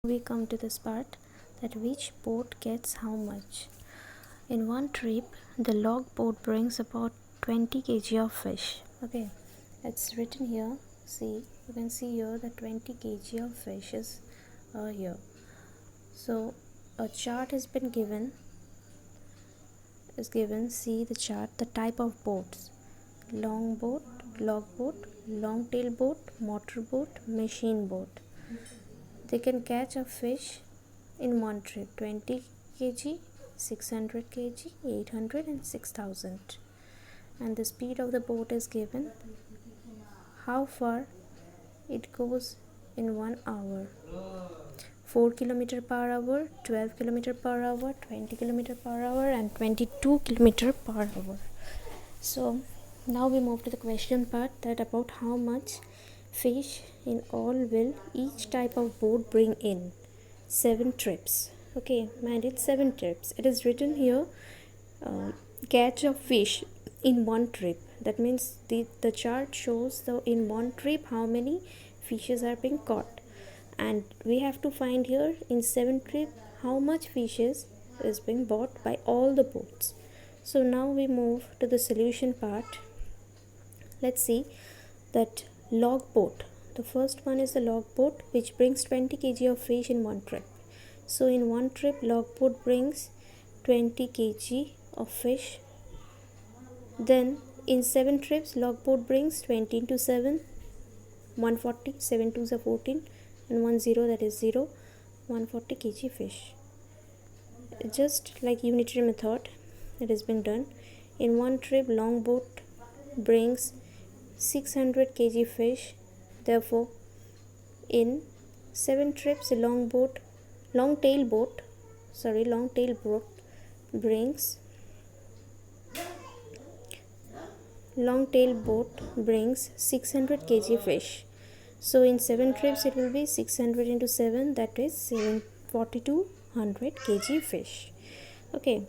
We come to this part, that which boat gets how much. In one trip, the log boat brings about 20 kg of fish. Okay, it's written here. See, you can see here that 20 kg of fish is here. So a chart has been given. See the chart. The type of boats: long boat, log boat, long tail boat, motor boat, machine boat. They can catch a fish in one trip: 20 kg, 600 kg, 800 and 6000. And the speed of the boat is given, how far it goes in 1 hour: 4 km per hour, 12 km per hour, 20 km per hour and 22 km per hour. So now we move to the question part, that about how much fish in all will each type of boat bring in 7 trips. Okay, mind it, 7 trips. It is written here, catch of fish in one trip. That means the chart shows the in one trip how many fishes are being caught, and we have to find here in 7 trip how much fishes is being bought by all the boats. So now we move to the solution part. Let's see that log boat. The first one is the log boat, which brings 20 kg of fish in one trip. So in one trip, log boat brings 20 kg of fish. Then in 7 trips, log boat brings 20 into 7, 140, 7 2s are 14 and 1 0, that is 0, 140 kg fish. Just like unitary method, it has been done. In one trip, long boat brings 600 kg fish. Therefore, in 7 trips, a long tail boat brings 600 kg fish. So in 7 trips it will be 600 into 7, that is 4200 kg fish. Okay,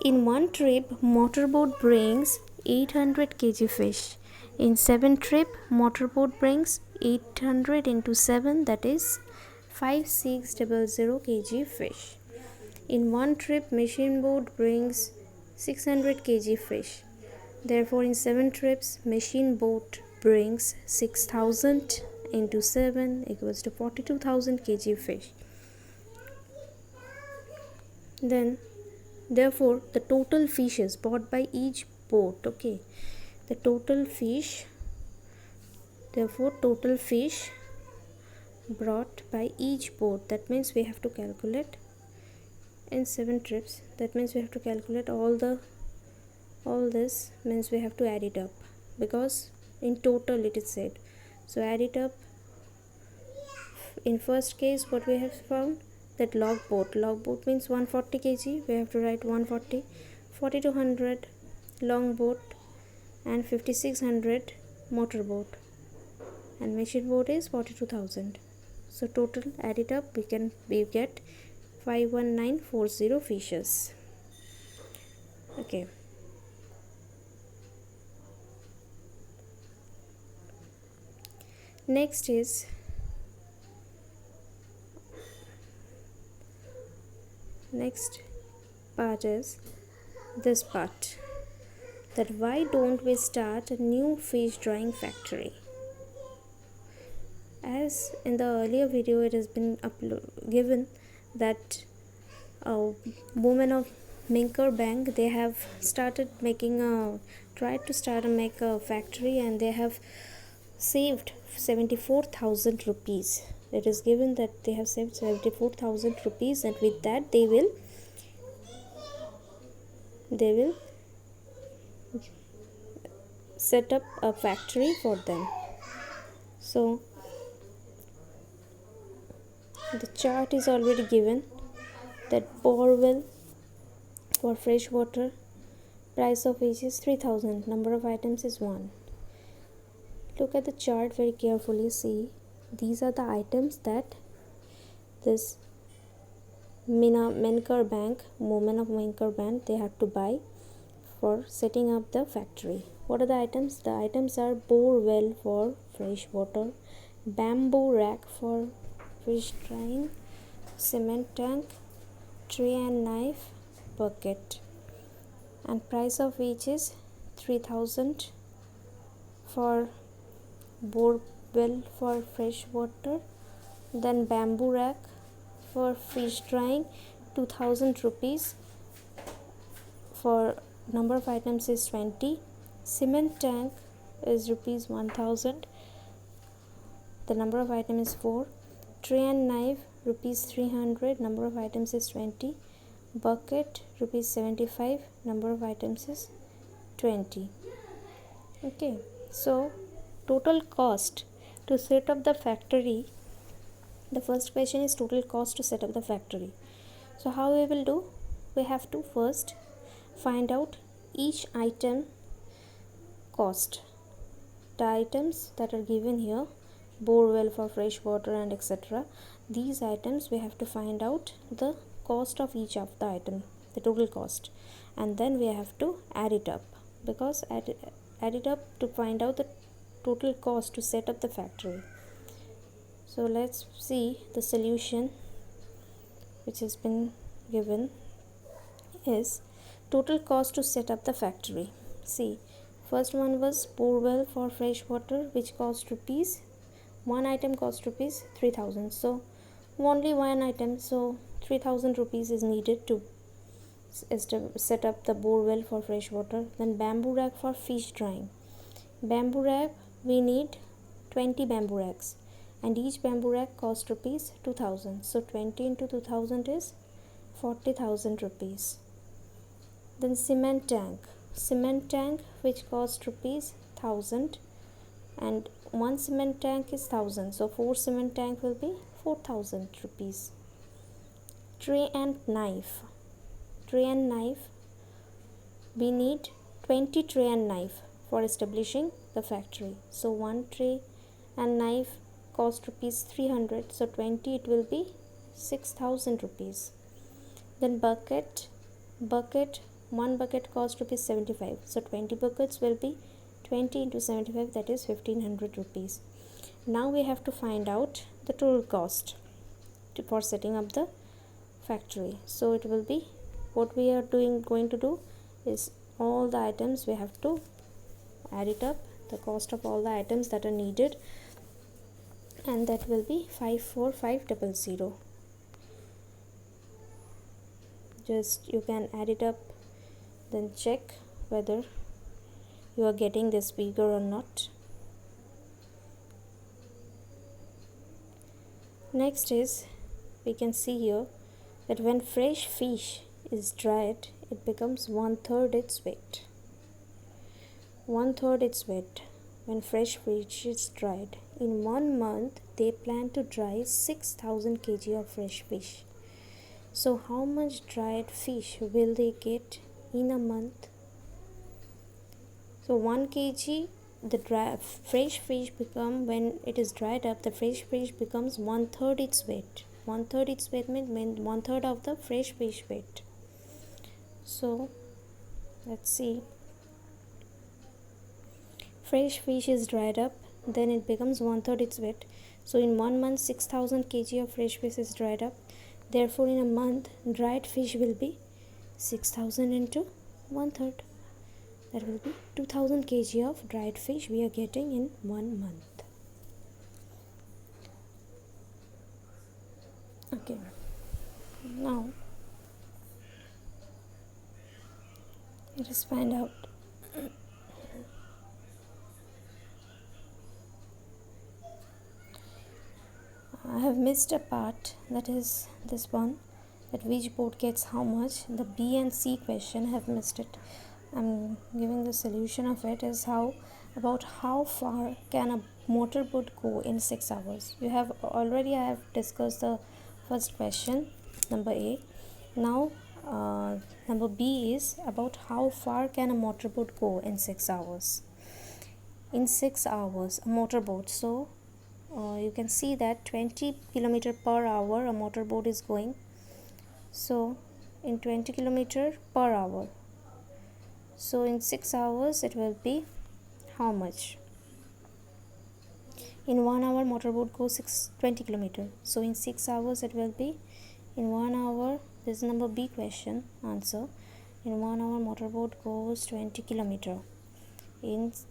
in one trip, motorboat brings 800 kg fish. In 7 trip, motorboat brings 800 into 7, that is 5600 kg fish. In one trip, machine boat brings 600 kg fish. Therefore, in 7 trips, machine boat brings 6000 into 7 equals to 42000 kg fish. Then, therefore, the total fishes bought by each boat, okay, the total fish brought by each boat, that means we have to calculate in 7 trips, that means we have to calculate all this means we have to add it up, because in total it is said. So add it up. In first case, what we have found, that log boat means 140 kg, we have to write 140, 4200 long boat and 5600 motor boat, and machine boat is 42000. So total, add it up, we get 51940 fishes. Okay, next part is this part, that why don't we start a new fish drying factory. As in the earlier video it has been given that a woman of Minker Bank, they have tried to make a factory, and they have saved 74,000 rupees. It is given that they have saved 74,000 rupees, and with that they will set up a factory for them. So the chart is already given, that borewell for fresh water, price of each is 3000, number of items is 1. Look at the chart very carefully. See, these are the items that this Minker Bank, woman of Minker Bank, they have to buy for setting up the factory. What are the items? The items are bore well for fresh water, bamboo rack for fish drying, cement tank, tray and knife, bucket, and price of each is 3000 for bore well for fresh water. Then bamboo rack for fish drying, 2000 rupees. For number of items is 20. Cement tank is rupees 1000. The number of items is 4. Tray and knife rupees 300. Number of items is 20. Bucket rupees 75. Number of items is 20. Okay, so total cost to set up the factory. The first question is total cost to set up the factory. So how we will do? We have to first find out each item cost. The items that are given here, bore well for fresh water and etc. These items we have to find out the cost of each of the item, the total cost, and then we have to add it up, because add it up to find out the total cost to set up the factory. So let's see the solution which has been given is total cost to set up the factory. See, first one was bore well for fresh water, which cost rupees, one item cost rupees 3000. So only one item, so 3000 rupees is needed to set up the bore well for fresh water. Then bamboo rack for fish drying. Bamboo rack, we need 20 bamboo racks, and each bamboo rack cost rupees 2000. So 20 into 2000 is 40,000 rupees. Then cement tank which cost rupees 1000, and one cement tank is 1000, so 4 cement tank will be 4000 rupees. Tray and knife, we need 20 tray and knife for establishing the factory. So one tray and knife cost rupees 300, so 20 it will be 6000 rupees. Then bucket, one bucket cost rupees 75, so 20 buckets will be 20 into 75, that is 1500 rupees. Now we have to find out the total cost for setting up the factory. So it will be, what we are going to do is all the items we have to add it up, the cost of all the items that are needed, and that will be 54500. Just you can add it up, then check whether you are getting this figure or not. Next is, we can see here that when fresh fish is dried, it becomes 1/3 its weight. 1/3 its weight when fresh fish is dried. In 1 month, they plan to dry 6000 kg of fresh fish. So how much dried fish will they get in a month? So 1 kg, the fresh fish become, when it is dried up, the fresh fish becomes 1/3 its weight. 1/3 its weight means 1/3 of the fresh fish weight. So let's see. Fresh fish is dried up, then it becomes 1/3 its weight. So in 1 month, 6000 kg of fresh fish is dried up. Therefore, in a month, dried fish will be 6000 into 1/3. That will be 2000 kg of dried fish we are getting in 1 month. Okay, now let us find out. I have missed a part, that is this one, that which boat gets how much. The B and C question I have missed it. I'm giving the solution of it is about how far can a motorboat go in 6 hours. I have discussed the first question, number A. Now number B is about how far can a motorboat go in 6 hours. In 6 hours, a motorboat, so you can see that 20 km per hour a motorboat is going. So in 20 km per hour, so in 6 hours it will be how much? In 1 hour motorboat goes 20 kilometer. So in 6 hours it will be, in 1 hour, this is number B question answer. In 1 hour motorboat goes 20 kilometer.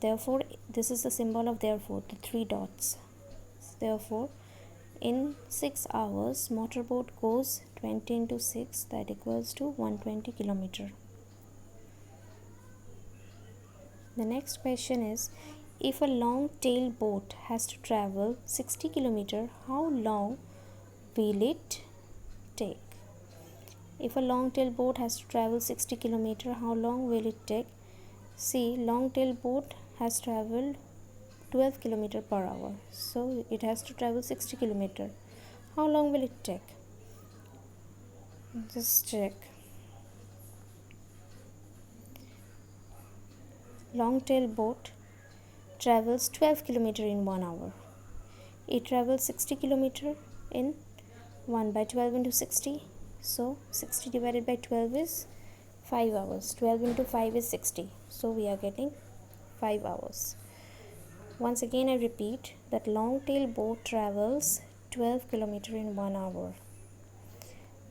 Therefore, this is the symbol of therefore, the 3 dots. Therefore, in 6 hours motorboat goes 20 into 6, that equals to 120 kilometer. The next question is, if a long tail boat has to travel 60 kilometer, how long will it take? If a long tail boat has to travel 60 kilometer, how long will it take? See, long tail boat has traveled 12 kilometer per hour, so it has to travel 60 kilometer. How long will it take? Just check. Long tail boat travels 12 kilometer in 1 hour. It travels 60 kilometer in 1 by 12 into 60. So 60 divided by 12 is 5 hours. 12 into 5 is 60. So we are getting 5 hours. Once again I repeat that long tail boat travels 12 kilometer in 1 hour.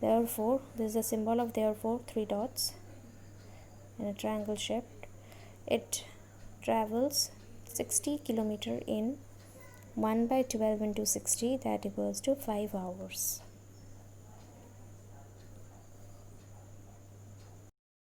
Therefore, this is the symbol of therefore, 3 dots in a triangle shape. It travels 60 kilometer in 1 by 12 into 60, that equals to 5 hours.